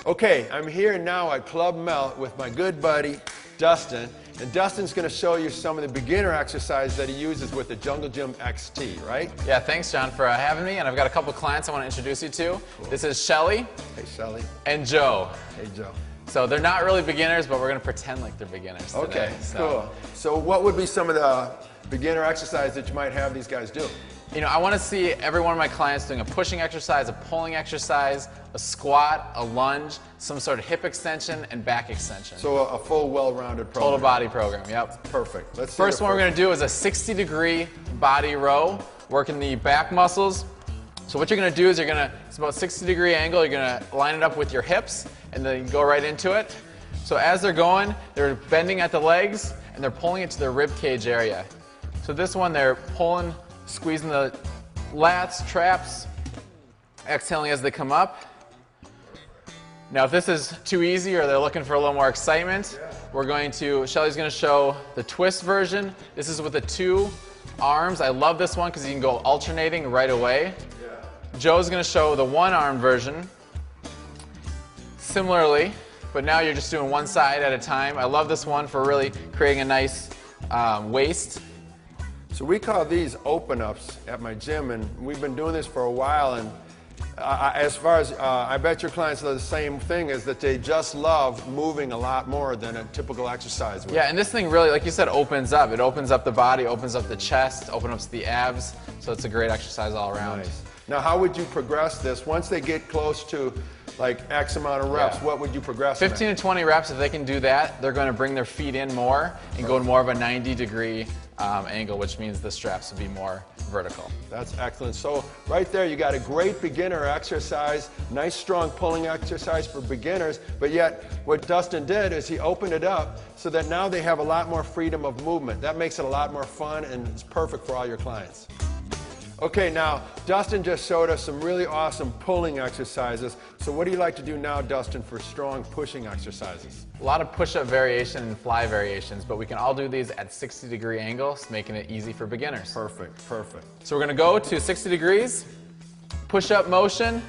Okay, I'm here now at Club Melt with my good buddy, Dustin. And Dustin's going to show you some of the beginner exercises that he uses with the Jungle Gym XT, right? Yeah, thanks, John, for having me. And I've got a couple clients I want to introduce you to. Cool. This is Shelly. Hey, Shelly. And Joe. Hey, Joe. So they're not really beginners, but we're going to pretend like they're beginners today. Okay, cool. So what would be some of the beginner exercises that you might have these guys do? You know, I want to see every one of my clients doing a pushing exercise, a pulling exercise, a squat, a lunge, some sort of hip extension, and back extension. So a full, well-rounded program. Total body program, yep. Perfect. Let's see. First one we're going to do is a 60-degree body row, working the back muscles. So what you're going to do is it's about 60-degree angle, you're going to line it up with your hips, and then you go right into it. So as they're going, they're bending at the legs, and they're pulling it to their rib cage area. So this one, they're pulling, squeezing the lats, traps, exhaling as they come up. Now if this is too easy or they're looking for a little more excitement, Shelly's going to show the twist version. This is with the 2 arms. I love this one because you can go alternating right away. Joe's going to show the 1-arm version. Similarly, but now you're just doing one side at a time. I love this one for really creating a nice waist. So we call these open-ups at my gym, and we've been doing this for a while, and I bet your clients are the same thing, is that they just love moving a lot more than a typical exercise would. Yeah, and this thing really, like you said, opens up. It opens up the body, opens up the chest, opens up the abs, so it's a great exercise all around. Nice. Now how would you progress this? Once they get close to like X amount of reps, what would you progress 15 to 20 reps, if they can do that, they're going to bring their feet in more and go in more of a 90-degree angle, which means the straps will be more vertical. That's excellent. So right there you got a great beginner exercise, nice strong pulling exercise for beginners, but yet what Dustin did is he opened it up so that now they have a lot more freedom of movement. That makes it a lot more fun and it's perfect for all your clients. Okay, now Dustin just showed us some really awesome pulling exercises. So what do you like to do now, Dustin, for strong pushing exercises? A lot of push-up variation and fly variations, but we can all do these at 60-degree angles, making it easy for beginners. Perfect, perfect. So we're going to go to 60 degrees, push-up motion,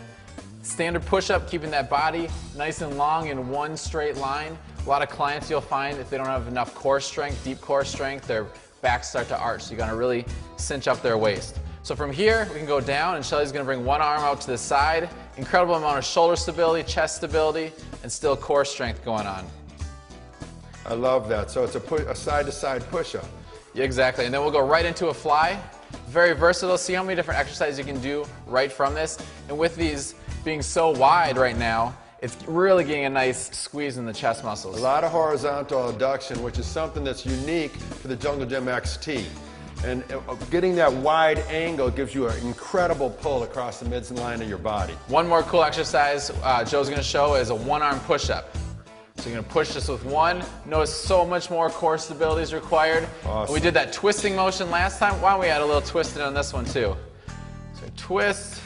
standard push-up, keeping that body nice and long in one straight line. A lot of clients you'll find, if they don't have enough core strength, deep core strength, their backs start to arch. So you're going to really cinch up their waist. So from here, we can go down, and Shelly's going to bring one arm out to the side. Incredible amount of shoulder stability, chest stability, and still core strength going on. I love that. So it's a side-to-side push-up. Yeah, exactly. And then we'll go right into a fly. Very versatile. See how many different exercises you can do right from this. And with these being so wide right now, it's really getting a nice squeeze in the chest muscles. A lot of horizontal adduction, which is something that's unique for the Jungle Gym XT. And getting that wide angle gives you an incredible pull across the midline of your body. One more cool exercise Joe's going to show is a 1-arm push-up. So you're going to push this with one. Notice so much more core stability is required. Awesome. We did that twisting motion last time. Why don't we add a little twisting on this one too? So twist.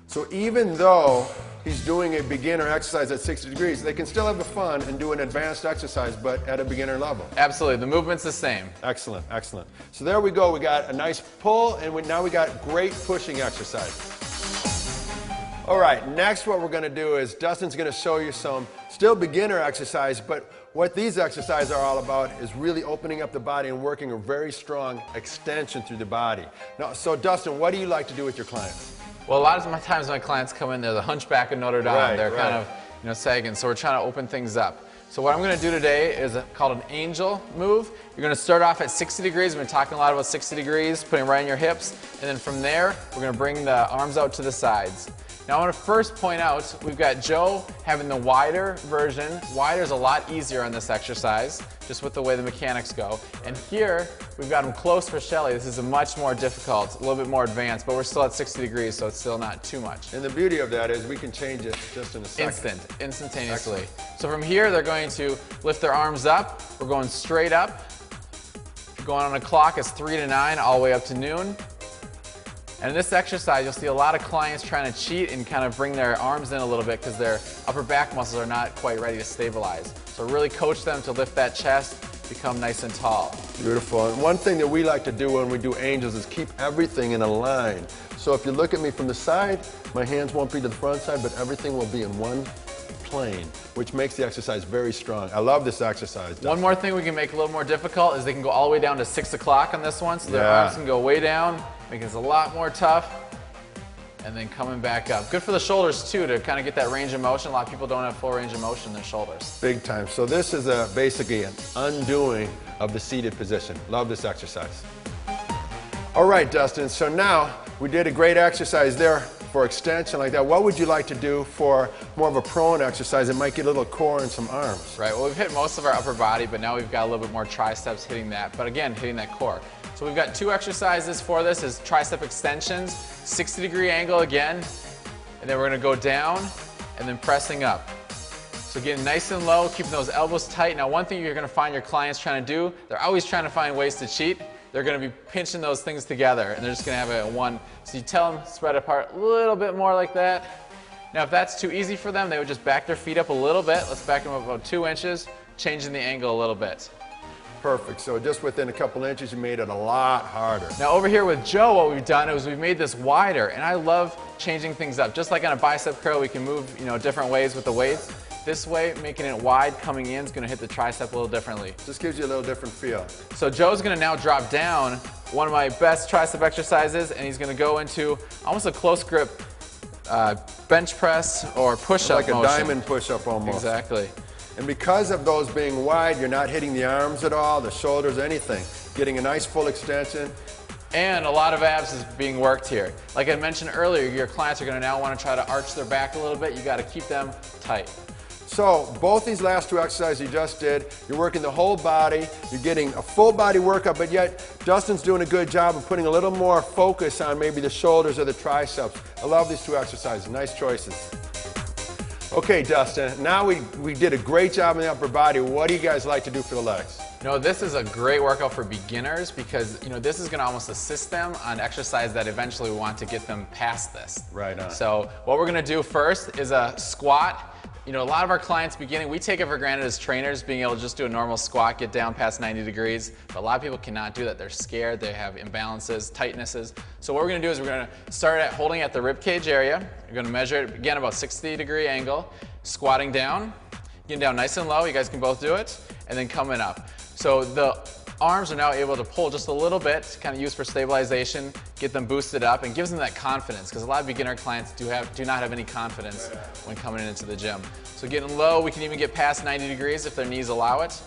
So even though he's doing a beginner exercise at 60 degrees, they can still have the fun and do an advanced exercise, but at a beginner level. Absolutely. The movement's the same. Excellent, excellent. So there we go. We got a nice pull, and now we got great pushing exercise. All right, next what we're going to do is Dustin's going to show you some still beginner exercise, but what these exercises are all about is really opening up the body and working a very strong extension through the body. Now, so Dustin, what do you like to do with your clients? Well, a lot of times my clients come in, they're the hunchback of Notre Dame. They're kind of sagging, so we're trying to open things up. So what I'm going to do today is called an angel move. You're going to start off at 60 degrees. We've been talking a lot about 60 degrees, putting right in your hips. And then from there, we're going to bring the arms out to the sides. Now I want to first point out, we've got Joe having the wider version. Wider is a lot easier on this exercise, just with the way the mechanics go. And here, we've got him close for Shelly. This is a much more difficult, a little bit more advanced, but we're still at 60 degrees, so it's still not too much. And the beauty of that is we can change it just in a second. Instantaneously. Excellent. So from here, they're going to lift their arms up. We're going straight up. Going on a clock is 3 to 9, all the way up to noon. And in this exercise, you'll see a lot of clients trying to cheat and kind of bring their arms in a little bit because their upper back muscles are not quite ready to stabilize. So really coach them to lift that chest, become nice and tall. Beautiful. And one thing that we like to do when we do angels is keep everything in a line. So if you look at me from the side, my hands won't be to the front side, but everything will be in one plane, which makes the exercise very strong. I love this exercise. Dustin. One more thing we can make a little more difficult is they can go all the way down to 6 o'clock on this one, so their arms can go way down, making it a lot more tough. And then coming back up. Good for the shoulders too, to kind of get that range of motion. A lot of people don't have full range of motion in their shoulders. Big time. So this is basically an undoing of the seated position. Love this exercise. All right, Dustin, so now we did a great exercise there for extension like that. What would you like to do for more of a prone exercise that might get a little core and some arms? Right, well, we've hit most of our upper body, but now we've got a little bit more triceps hitting that, but again, hitting that core. So we've got 2 exercises for this, is tricep extensions, 60-degree angle again, and then we're gonna go down and then pressing up. So getting nice and low, keeping those elbows tight. Now one thing you're gonna find your clients trying to do, they're always trying to find ways to cheat. They're gonna be pinching those things together and they're just gonna have it at one. So you tell them spread apart a little bit more like that. Now if that's too easy for them, they would just back their feet up a little bit. Let's back them up about 2 inches, changing the angle a little bit. Perfect. So just within a couple inches, you made it a lot harder. Now over here with Joe, what we've done is we've made this wider, and I love changing things up. Just like on a bicep curl, we can move, different ways with the weights. This way, making it wide coming in is going to hit the tricep a little differently. Just gives you a little different feel. So Joe's going to now drop down one of my best tricep exercises, and he's going to go into almost a close grip bench press or push-up motion. Like a diamond push-up almost. Exactly. And because of those being wide, you're not hitting the arms at all, the shoulders, anything. Getting a nice full extension. And a lot of abs is being worked here. Like I mentioned earlier, your clients are going to now want to try to arch their back a little bit. You got to keep them tight. So both these last 2 exercises you just did, you're working the whole body, you're getting a full body workout, but yet Dustin's doing a good job of putting a little more focus on maybe the shoulders or the triceps. I love these 2 exercises. Nice choices. Okay, Dustin, now we did a great job in the upper body. What do you guys like to do for the legs? This is a great workout for beginners because this is going to almost assist them on exercise that eventually we want to get them past this. Right on. So what we're going to do first is a squat. A lot of our clients beginning, we take it for granted as trainers being able to just do a normal squat, get down past 90 degrees, but a lot of people cannot do that. They're scared, they have imbalances, tightnesses. So what we're going to do is we're going to start at holding at the rib cage area. You're going to measure it again about 60-degree angle, squatting down, getting down nice and low. You guys can both do it, and then coming up. So the arms are now able to pull just a little bit, kind of use for stabilization, get them boosted up, and gives them that confidence, because a lot of beginner clients do not have any confidence when coming into the gym. So getting low, we can even get past 90 degrees if their knees allow it,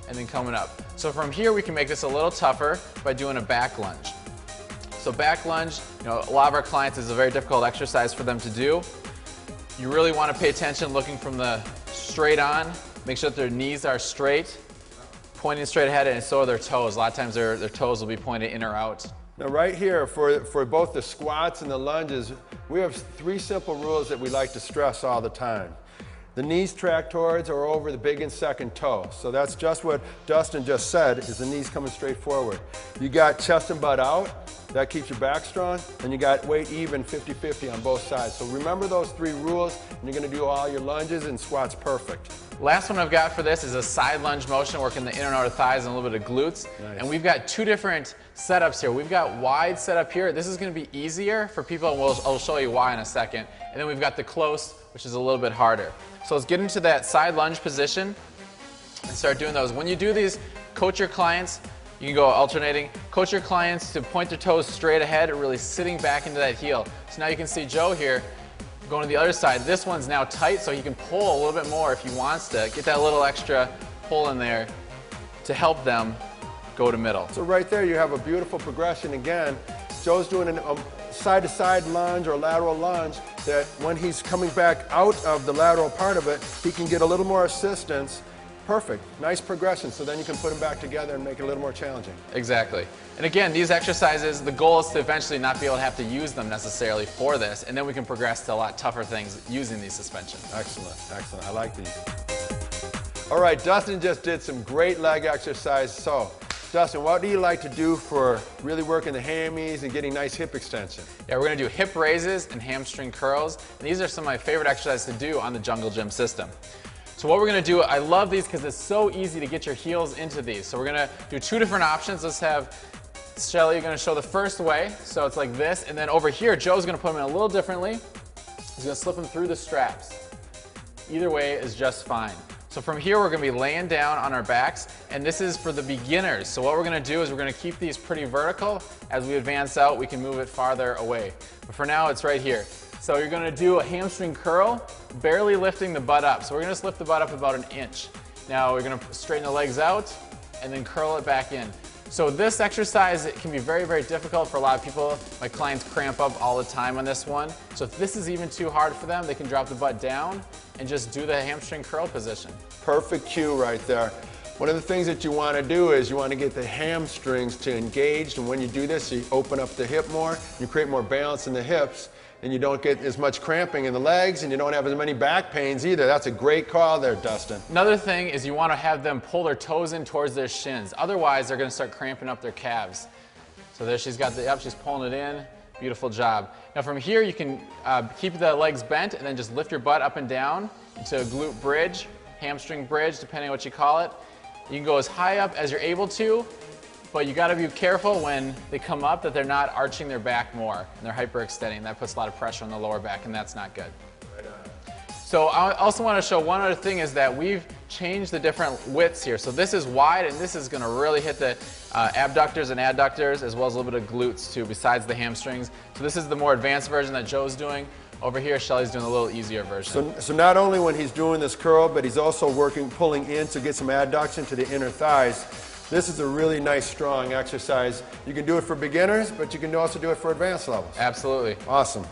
and then coming up. So from here, we can make this a little tougher by doing a back lunge. So back lunge, a lot of our clients, is a very difficult exercise for them to do. You really want to pay attention looking from the straight on, make sure that their knees are straight, pointing straight ahead, and so are their toes. A lot of times their toes will be pointed in or out. Now right here, for both the squats and the lunges, we have 3 simple rules that we like to stress all the time. The knees track towards or over the big and second toe. So that's just what Dustin just said, is the knees coming straight forward. You got chest and butt out, that keeps your back strong, and you got weight even 50-50 on both sides. So remember those 3 rules, and you're going to do all your lunges and squats perfect. Last one I've got for this is a side lunge motion, working the inner and outer thighs and a little bit of glutes. Nice. And we've got 2 different setups here. We've got wide setup here. This is going to be easier for people, and I'll show you why in a second. And then we've got the close, which is a little bit harder. So let's get into that side lunge position and start doing those. When you do these, coach your clients. You can go alternating. Coach your clients to point their toes straight ahead, or really sitting back into that heel. So now you can see Joe here going to the other side. This one's now tight, so he can pull a little bit more if he wants to. Get that little extra pull in there to help them go to middle. So right there you have a beautiful progression again. Joe's doing a side-to-side lunge or lateral lunge that when he's coming back out of the lateral part of it, he can get a little more assistance. Perfect. Nice progression. So then you can put them back together and make it a little more challenging. Exactly. And again, these exercises, the goal is to eventually not be able to have to use them necessarily for this, and then we can progress to a lot tougher things using these suspensions. Excellent. Excellent. I like these. All right, Dustin just did some great leg exercise. So, Dustin, what do you like to do for really working the hammies and getting nice hip extension? Yeah, we're going to do hip raises and hamstring curls. And these are some of my favorite exercises to do on the Jungle Gym system. So what we're going to do, I love these because it's so easy to get your heels into these. So we're going to do two different options. Let's have Shelly going to show the first way. So it's like this, and then over here, Joe's going to put them in a little differently. He's going to slip them through the straps. Either way is just fine. So from here, we're going to be laying down on our backs, and this is for the beginners. So what we're going to do is we're going to keep these pretty vertical. As we advance out, we can move it farther away. But for now, it's right here. So you're going to do a hamstring curl, barely lifting the butt up. So we're going to just lift the butt up about 1 inch. Now we're going to straighten the legs out and then curl it back in. So this exercise, it can be very, very difficult for a lot of people. My clients cramp up all the time on this one. So if this is even too hard for them, they can drop the butt down and just do the hamstring curl position. Perfect cue right there. One of the things that you want to do is you want to get the hamstrings to engage, and when you do this, you open up the hip more, you create more balance in the hips, and you don't get as much cramping in the legs, and you don't have as many back pains either. That's a great call there, Dustin. Another thing is you want to have them pull their toes in towards their shins. Otherwise, they're going to start cramping up their calves. So there she's got the up, she's pulling it in. Beautiful job. Now from here, you can keep the legs bent and then just lift your butt up and down into a glute bridge, hamstring bridge, depending on what you call it. You can go as high up as you're able to, but you got to be careful when they come up that they're not arching their back more and they're hyperextending. That puts a lot of pressure on the lower back, and that's not good. Right on. So I also want to show one other thing is that we've changed the different widths here. So this is wide, and this is going to really hit the abductors and adductors, as well as a little bit of glutes too, besides the hamstrings. So this is the more advanced version that Joe's doing. Over here, Shelly's doing a little easier version. So not only when he's doing this curl, but he's also pulling in to get some adduction to the inner thighs. This is a really nice, strong exercise. You can do it for beginners, but you can also do it for advanced levels. Absolutely. Awesome.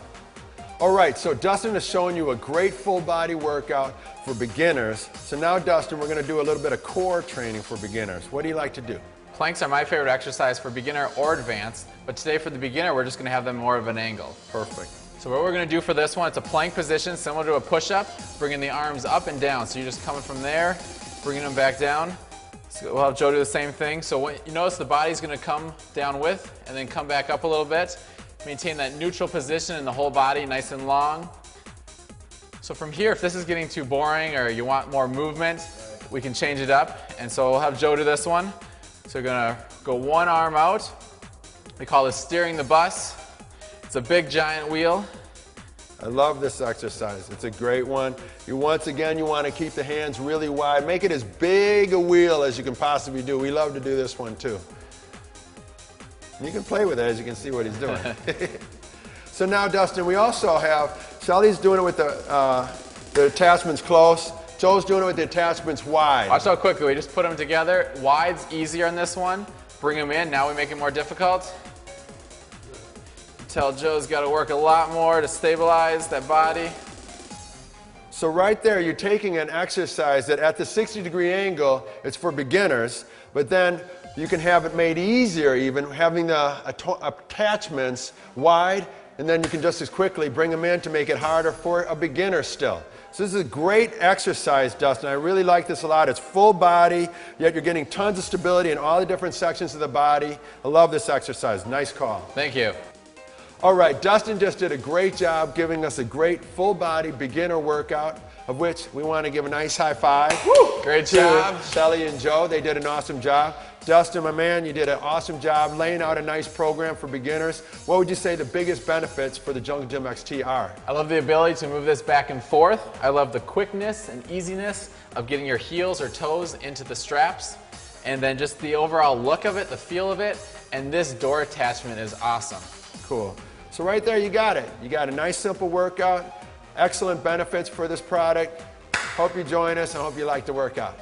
All right, so Dustin is showing you a great full body workout for beginners. So now, Dustin, we're going to do a little bit of core training for beginners. What do you like to do? Planks are my favorite exercise for beginner or advanced, but today for the beginner, we're just going to have them more of an angle. Perfect. So what we're going to do for this one, it's a plank position similar to a push-up, bringing the arms up and down. So you're just coming from there, bringing them back down. So we'll have Joe do the same thing. So when you notice the body's going to come down with and then come back up a little bit. Maintain that neutral position in the whole body, nice and long. So from here, if this is getting too boring or you want more movement, we can change it up. And so we'll have Joe do this one. So we're going to go one arm out. We call this steering the bus. It's a big giant wheel. I love this exercise. It's a great one. Once again, you want to keep the hands really wide. Make it as big a wheel as you can possibly do. We love to do this one too. And you can play with it as you can see what he's doing. So now, Dustin, we also have, Shelly's doing it with the attachments close. Joe's doing it with the attachments wide. Watch how quickly we just put them together. Wide's easier on this one. Bring them in. Now we make it more difficult. Tell Joe's got to work a lot more to stabilize that body. So right there, you're taking an exercise that at the 60-degree angle, it's for beginners, but then you can have it made easier even, having the attachments wide, and then you can just as quickly bring them in to make it harder for a beginner still. So this is a great exercise, Dustin. I really like this a lot. It's full body, yet you're getting tons of stability in all the different sections of the body. I love this exercise. Nice call. Thank you. All right, Dustin just did a great job giving us a great full body beginner workout, of which we want to give a nice high five. Woo! Great job. Shelly and Joe, they did an awesome job. Dustin, my man, you did an awesome job laying out a nice program for beginners. What would you say the biggest benefits for the Jungle Gym XT are? I love the ability to move this back and forth. I love the quickness and easiness of getting your heels or toes into the straps. And then just the overall look of it, the feel of it, and this door attachment is awesome. Cool. So right there, you got it. You got a nice, simple workout. Excellent benefits for this product. Hope you join us. I hope you like the workout.